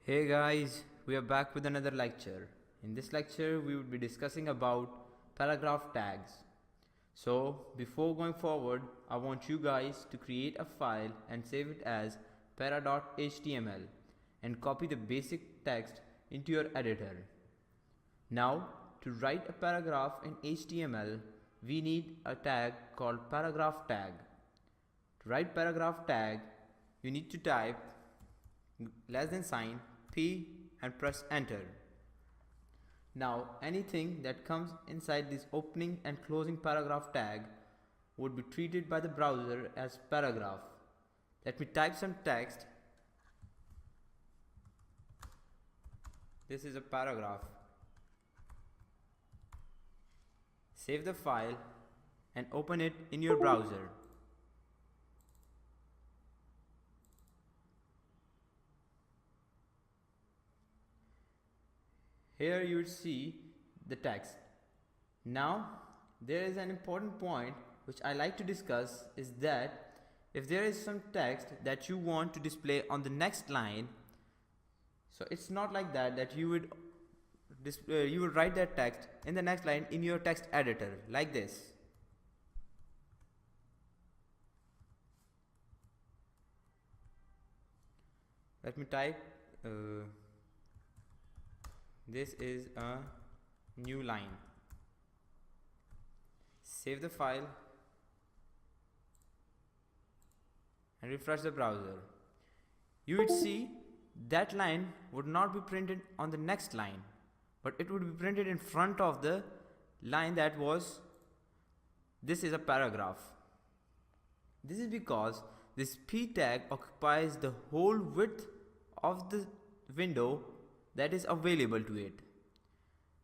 Hey guys, we are back with another lecture. In this lecture, we will be discussing about paragraph tags. So, before going forward, I want you guys to create a file and save it as para.html and copy the basic text into your editor. Now, to write a paragraph in HTML, we need a tag called paragraph tag. To write paragraph tag, you need to type less than sign P and press enter. Now anything that comes inside this opening and closing paragraph tag would be treated by the browser as paragraph. Let me type some text. This is a paragraph. Save the file and open it in your browser. Here you will see the text. Now there is an important point which I like to discuss is that if there is some text that you want to display on the next line, so it's not like that you would write that text in the next line in your text editor like this. Let me type this is a new line. Save the file and refresh the browser. You would see that line would not be printed on the next line, but it would be printed in front of the line that was this is a paragraph. This is because this P tag occupies the whole width of the window that is available to it.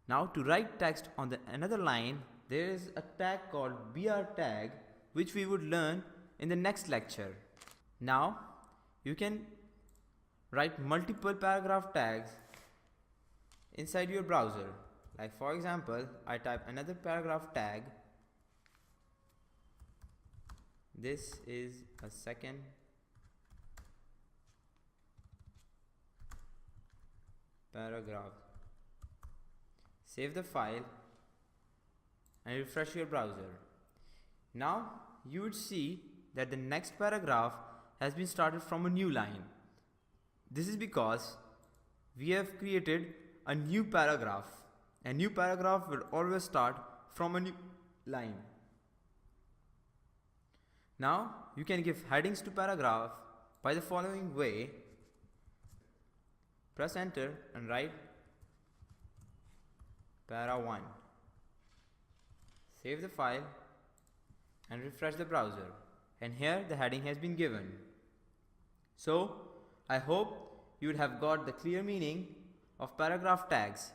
Now to write text on the another line, there is a tag called BR tag which we would learn in the next lecture. Now you can write multiple paragraph tags inside your browser. Like for example, I type another paragraph tag. This is a second paragraph. Save the file and refresh your browser. Now you would see that the next paragraph has been started from a new line. This is because we have created a new paragraph. A new paragraph will always start from a new line. Now you can give headings to paragraph by the following way. Press enter and write para1. Save the file and refresh the browser, and here the heading has been given. So I hope you would have got the clear meaning of paragraph tags.